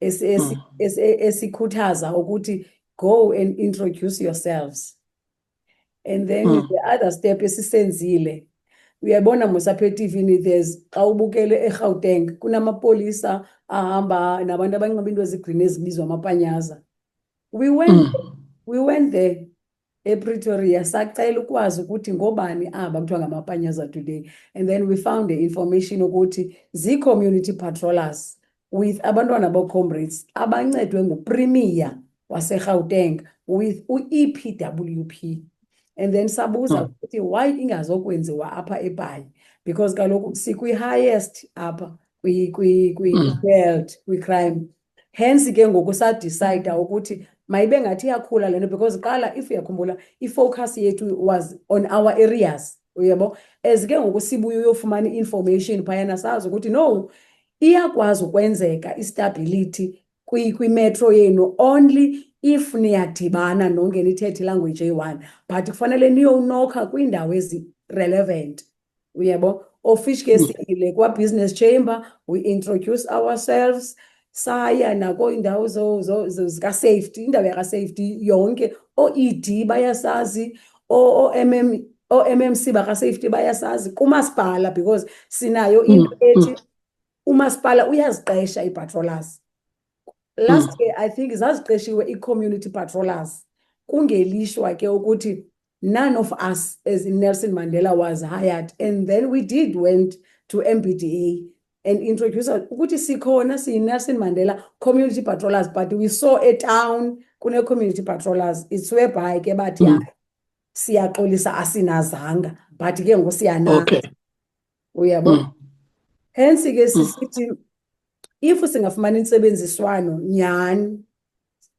Esikhuthaza ukuthi go and introduce yourselves. And then the other step esisenzile, uyabona musaphe TV, there's xa ubukele eGauteng kunamapolisa ahamba nabantu abanxiba into ezigreen ezibizwa amapanyaza. We went there ePretoria sacela ukwazi ukuthi ngobani aba kuthiwa ngamapanyaza today, and then we found the information ukuthi zi-community patrollers with abantwana bo-comrades abancedwe nguPremier waseGauteng with u-EPWP. And then sabuza ukuthi why ingazokwenziwa apha eBhayi, because kaloku sikwi-highest apha kwi-world kwi-crime. Hence ke ngoku sadecide ukuthi mayibe ngathi iyakhula lento, because qala if uyakhumbula i-focus yethu was on our areas, uyabo, as ke ngoku sibuye uyofumana information phayana sazi ukuthi no, iyakwazi ukwenzeka istability kwi-metro yenu only if niyadibana nonke nithethe language eyi-one, but kufanele niyonokha kwiindawo ezi-relevant, uyabo. Office ke sile kwa-Business Chamber, we introduce ourselves, saya nako indawo zika-safety, indawo yaka-safety yonke, o-ED bayasazi, o-MMC baka-safety bayasazi, kumasipala, because sinayo into ethi umasipala uyaziqesha i-patrollers. Last year, I think, zaziqeshiwe i-community patrollers. Kungelishwa ke ukuthi none of us as in Nelson Mandela was hired. And then we went to MBDA and introduced ukuthi sikhona si-Nelson Mandela community patrollers, but we saw a town kune community patrollers. It's whereby ke bathi siyaxolisa asinazanga, but ke ngoku siyanazo. Uyabo? Hence ke sisithi if singafumana insebenziswano nyani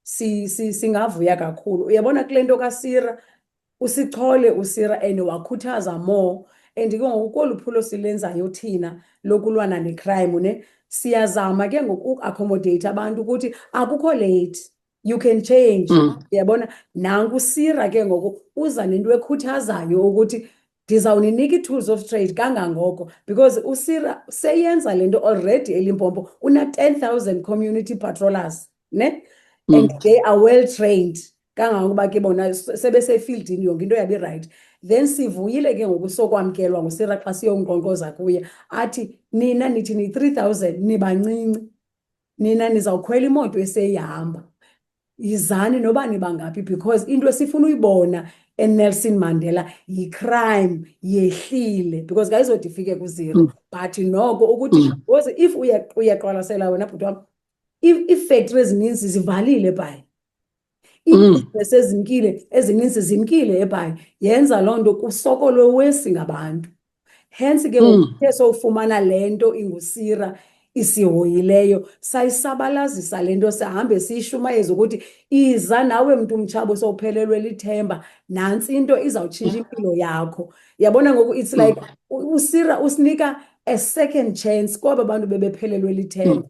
singavuya kakhulu. Uyabona kule nto kaSira, usichole uSira and wakhuthaza more, and ke ngoku koluphulo silenzayo thina lokulwana necrime ne siyazama ke ngoku accommodate abantu ukuthi akukho late, you can change. Uyabona nanku uSira ke ngoku uza nento ekhuthazayo ukuthi ndizawuninika i-tools of trade kangangoko, because uSira seyenza lento already eLimpopo una 10,000 community patrollers, ne? And they are well trained. kangangokuba ke bona sebesefieldini yonke into yabe right. Then sivuyile ke ngoku sokwamkelwa nguSira xa siyonkqonkqoza kuye athi nina nithi ni-3,000 nibancinci, nina nizawukhwela imoto eseyihamba, yizani noba nibangaphi, because into esifuna uyibona eNelson Mandela yi-crime yehlile, because kayizodi ifike ku-0. But noko ukuthi because if uyaqwalasela wena bhuti wam, iifactory ezininzi zivalile eBhayi, iibhizinesi ezininzi zimkile eBhayi, yenza loo nto kusokolwe wesi ngabantu. Hence ke ngokuthe sowufumana le nto inguSira isihoyileyo, sayisabalazisa le nto, sihambe siyishumayeza ukuthi iza nawe mntu mtshabo sowuphelelwe lithemba, nantsi into izawutshintsha impilo yakho. Yabona ngoku it's like uSira usinika a second chance kwaba bantu bebephelelwe lithemba.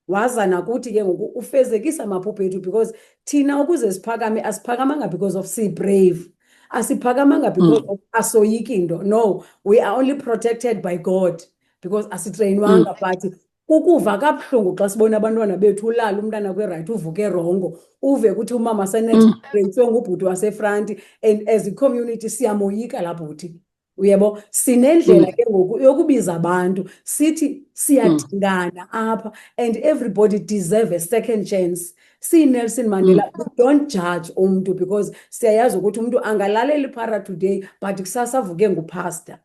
Waza nakuthi ke ngoku ufezekisa amaphupho ethu, because thina ukuze siphakame asiphakamanga because of si-brave, asiphakamanga because of asoyiki into. No, we are only protected by God because asitreyinwanga. But ukuva kabuhlungu xa sibona abantwana bethu ulala umntana kwe-right uvuke rongo, uve ukuthi umama senext grade ngubhuti wasefranti, and as a community siyamoyika laa bhuti. Uyabo, sinendlela ke ngoku yokubiza abantu sithi siyadingana apha, and everybody deserve a second chance. Si-Nelson Mandela, we don't judge umntu because siyayazi ukuthi umntu angalalela iphara today but kusasa avuke ngupastor.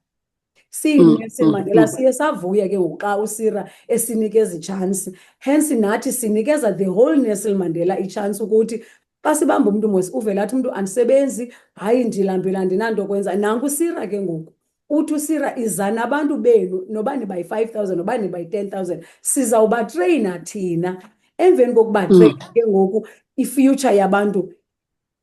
Si-Nelson Mandela siye savuya ke ngoku xa uSira esinikeza ichance. Hence nathi sinikeza the whole Nelson Mandela ichance ukuthi xa sibamba umntu mos uvela athi umntu andisebenzi, hayi ndilambile andinanto kwenza. Nanku uSira ke ngoku uthi uSira izana abantu benu noba nibayi-5,000 noba nibayi-10,000 sizawubatreyina thina. Emveni kokubatreyina ke ngoku i-future yabantu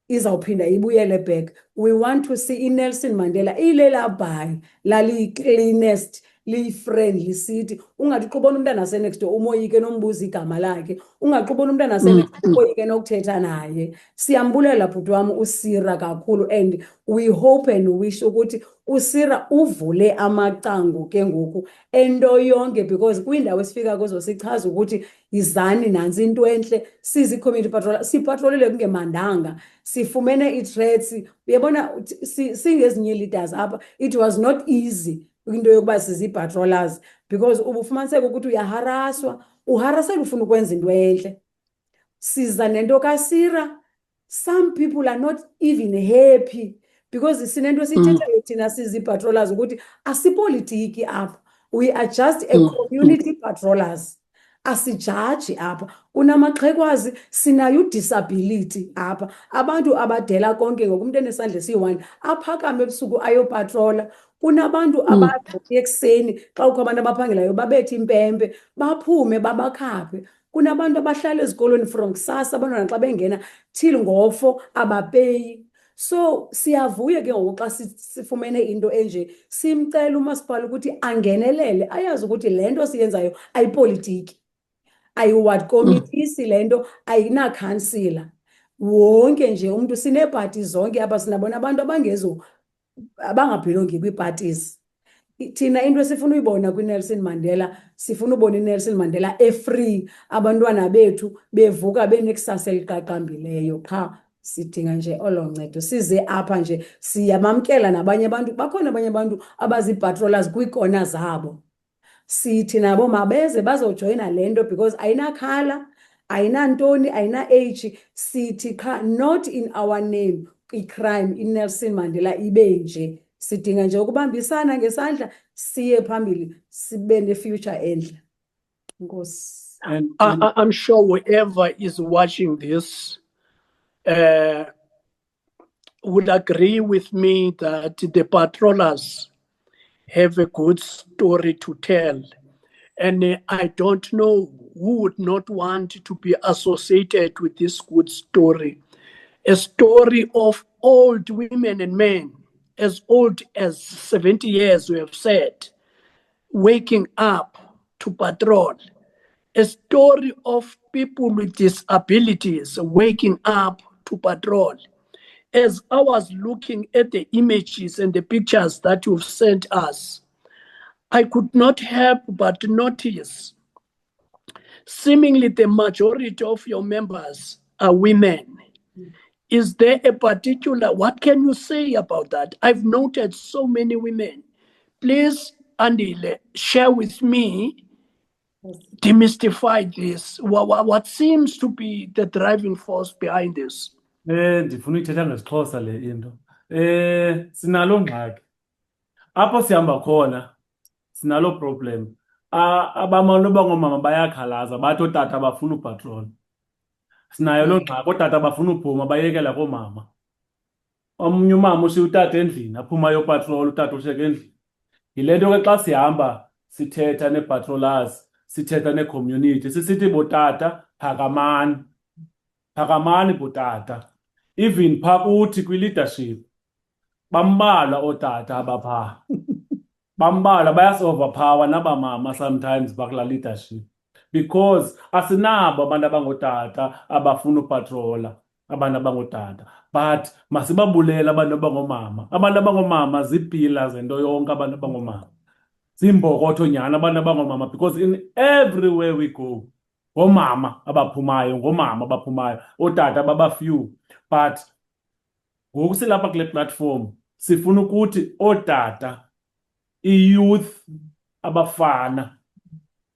izawuphinda ibuyele back. We want to see iNelson Mandela ilela Bhayi lali-cleanest, liyi-friendly city. Ungathi uqubona umntana nasenext door umoyike nombuza igama lakhe, ungaxubona umntana nasenext door umoyike nokuthetha naye. Siyambulela bhuti wam uSira kakhulu, and we hope and wish ukuthi uSira uvule amacango ke ngoku ento yonke, because kwindawo esifika kuzo sichaza ukuthi yizani nansi into entle. Sizi-community patrol, sipatrolile kungemandanga, sifumene i-threats. Uyabona singezinye leaders apha, it was not easy into yokuba sizi-patrollers, because ubufumaniseka ukuthi uyaharaswa, uharasela ufuna ukwenza into entle. Siza nento kaSira, some people are not even happy because sinento sithethayo thina sizi-patrollers ukuthi asipolitiki apha, we are just a community patrollers. Asijaji apha, kunamaxhekwazi, sinayo disability apha, abantu abadela konke ngoku umntu enesandla esiyi-1 aphakame ebusuku ayopatrola. Kunabantu abavuka ekuseni xa kukho abantu abaphangelayo babethe impempe baphume babakhaphe. Kunabantu abahlala ezikolweni from kusasa abantwana xa bengena till ngo-4 abapeyi. So siyavuya ke ngoku xa sifumene into enje, simcela umasipala ukuthi angenelele, ayazi ukuthi le nto siyenzayo ayipolitiki, ayi-ward committees, le nto ayinakhansila. Wonke nje umntu, sineepati zonke apha, sinabona abantu abangabhilongi kwii-parties. Thina into esifuna uyibona kwiNelson Mandela, sifuna ubona iNelson Mandela e-free, abantwana bethu bevuka benekusasa eliqaqambileyo. Qha sidinga nje olo ncedo. Size apha nje siyamamkela nabanye abantu, bakhona abanye abantu abazi-patrollers kwiikona zabo. Sithi nabo mabeze bazojoyina le nto because ayinakhala, ayinantoni, ayina-age. Sithi qha not in our name i-crime iNelson Mandela ibe nje. Sidinga nje ukubambisana ngesandla siye phambili sibe ne-future enhle. Nkosi. I'm sure whoever is watching this would agree with me that the patrollers have a good story to tell. And I don't know who would not want to be associated with this good story. A story of old women and men, as old as 70 years, we have said, waking up to patrol. A story of people with disabilities waking up to patrol. As I was looking at the images and the pictures that you've sent us, I could not help but notice seemingly the majority of your members are women. Is there a particular, what can you say about that? I've noted so many women. Please, Andile, share with me, demystify this. What seems to be the driving force behind this? Ndifuna uyithetha ngesiXhosa le into. Sinalo ngxaki. Apho sihamba khona sinalo problem. Abantu abangomama bayakhalaza bathi ootata bafuna upatrol. Sinayo loo ngxaki, ootata bafuna uphuma bayekela koomama. Omnye umama ushiya utata endlini aphuma ayopatrol, utata ushiyeka endlini. Yile nto ke xa sihamba sithetha nee-patrollers, sithetha nee-community, sisithi botata phakamani. Phakamani botata. Even phaa kuthi kwi-leadership bambalwa ootata abaphaa. Bambalwa bayasi-overpower nabamama sometimes bakulaa leadership because asinabo abantu abangootata abafuna upatrola abantu abangootata. But masibabulele abantu abangoomama. Abantu abangoomama ziipila zento yonke abantu abangoomama. Ziimbokotho nyhani abantu abangoomama because in everywhere we go ngoomama abaphumayo, ngoomama abaphumayo, ootata baba-few. But ngoku silapha kule platform sifuna ukuthi ootata, i-youth, abafana,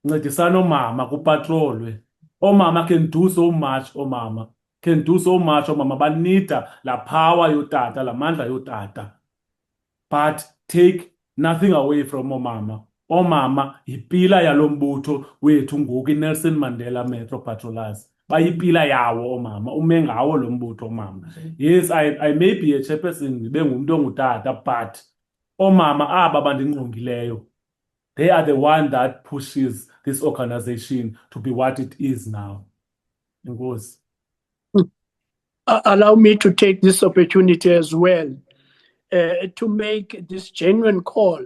ncedisana oomama kupatrolwe. Oomama can do so much, oomama can do so much, oomama banida laa power yootata, laa mandla yootata. But take nothing away from oomama. Oomama yipila yalo mbutho wethu ngoku iNelson Mandela Metro Patrollers. Bayipila yawo oomama, ume ngawo lo mbutho oomama. Yes, I may be a chairperson, ndibe ngumntu ongutata, but oomama aba bandingqongileyo, they are the one that pushes this organization to be what it is now. Enkosi. Allow me to take this opportunity as well to make this genuine call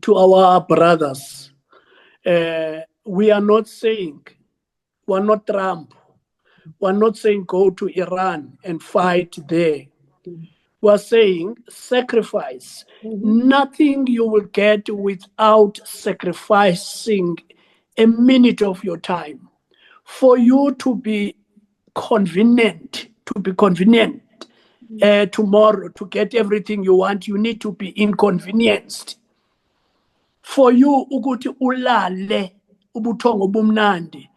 to our brothers. We are not saying, we're not Trump, we're not saying go to Iran and fight there. We're saying sacrifice. Nothing you will get without sacrificing a minute of your time. For you to be convenient, tomorrow to get everything you want, you need to be inconvenienced. For you ukuthi ulale ubuthongo bumnandi,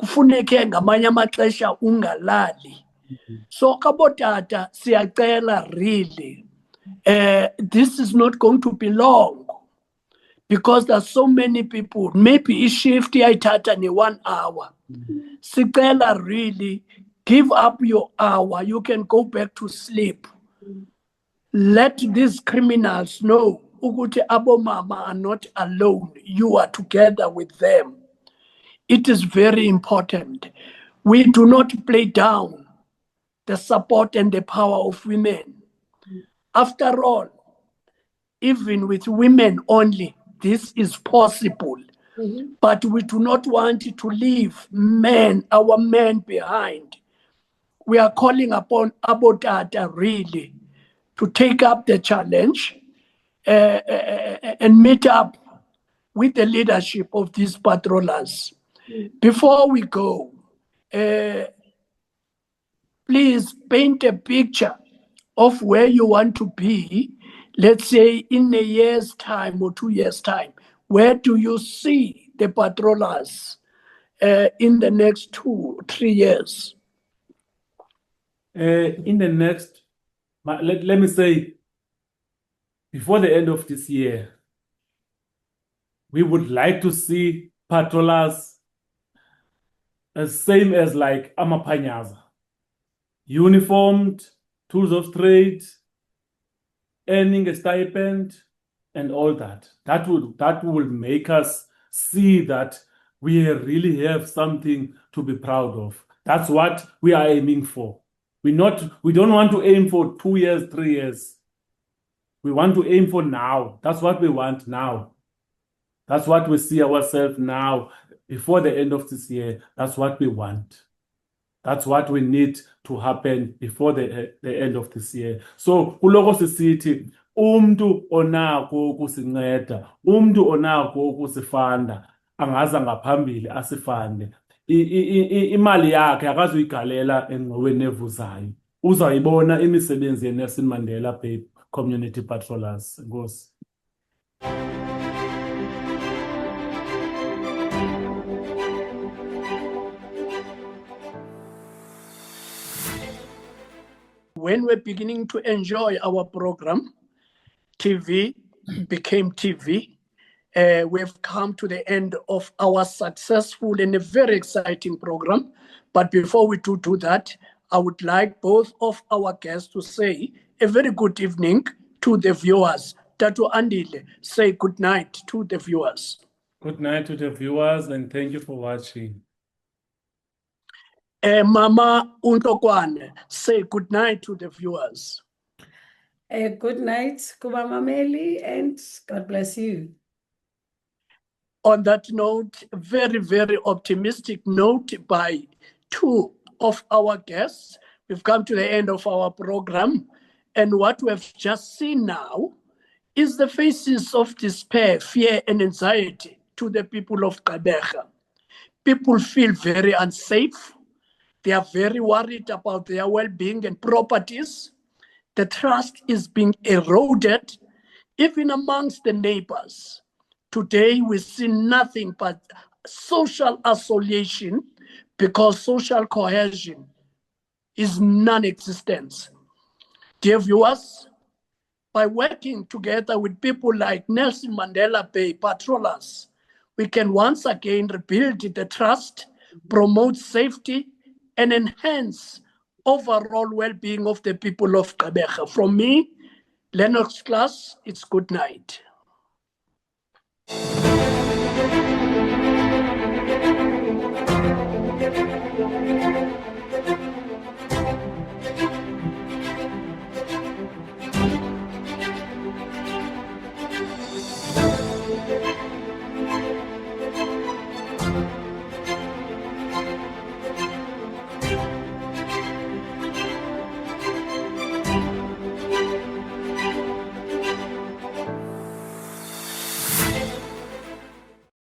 kufuneke ngamanye amaxesha ungalali. So kabotata siyacela really, this is not going to be long because there's so many people. Maybe i-shift iyayithatha ne-1 hour. Sicela really, give up your hour. You can go back to sleep. Let these criminals know ukuthi abomama are not alone. You are together with them. It is very important. We do not play down the support and the power of women. After all, even with women only, this is possible. But we do not want to leave our men behind. We are calling upon Abotata really to take up the challenge and meet up with the leadership of these patrollers. Before we go, please paint a picture of where you want to be, let's say in a year's time or 2 years' time. Where do you see the patrollers in the next 2 or 3 years? In the next, let me say, before the end of this year, we would like to see patrollers as same as like Amapanyaza. Uniformed, tools of trade, earning a stipend, and all that. That will make us see that we really have something to be proud of. That's what we are aiming for. We don't want to aim for 2 years, 3 years. We want to aim for now. That's what we want now. That's what we see ourselves now. Before the end of this year, that's what we want. That's what we need to happen before the end of this year. So, kuloko sisithi, umntu onako ukusinceda, umntu onako ukusifanda, angaza ngaphambili asifande. imali yakhe akazuyigalela engxoweni evuzayo. Uzayibona imisebenzi yeNelson Mandela Bay Community Patrollers. Enkosi. When we're beginning to enjoy our program, TV became TV. We've come to the end of our successful and a very exciting program. But before we do that, I would like both of our guests to say a very good evening to the viewers. Tatu Andile, say good night to the viewers. Good night to the viewers and thank you for watching. Mama Untokwane, say good night to the viewers. Good night, Kubamameli, and God bless you. On that note, very, very optimistic note by two of our guests, we've come to the end of our program. And what we've just seen now is the faces of despair, fear, and anxiety to the people of Gqeberha. People feel very unsafe. They are very worried about their well-being and properties. The trust is being eroded, even amongst the neighbors. Today, we see nothing but social isolation because social cohesion is non-existent. Dear viewers, by working together with people like Nelson Mandela Bay Patrollers, we can once again rebuild the trust, promote safety, and enhance overall well-being of the people of Gqeberha. From me, Lennox Class, it's good night.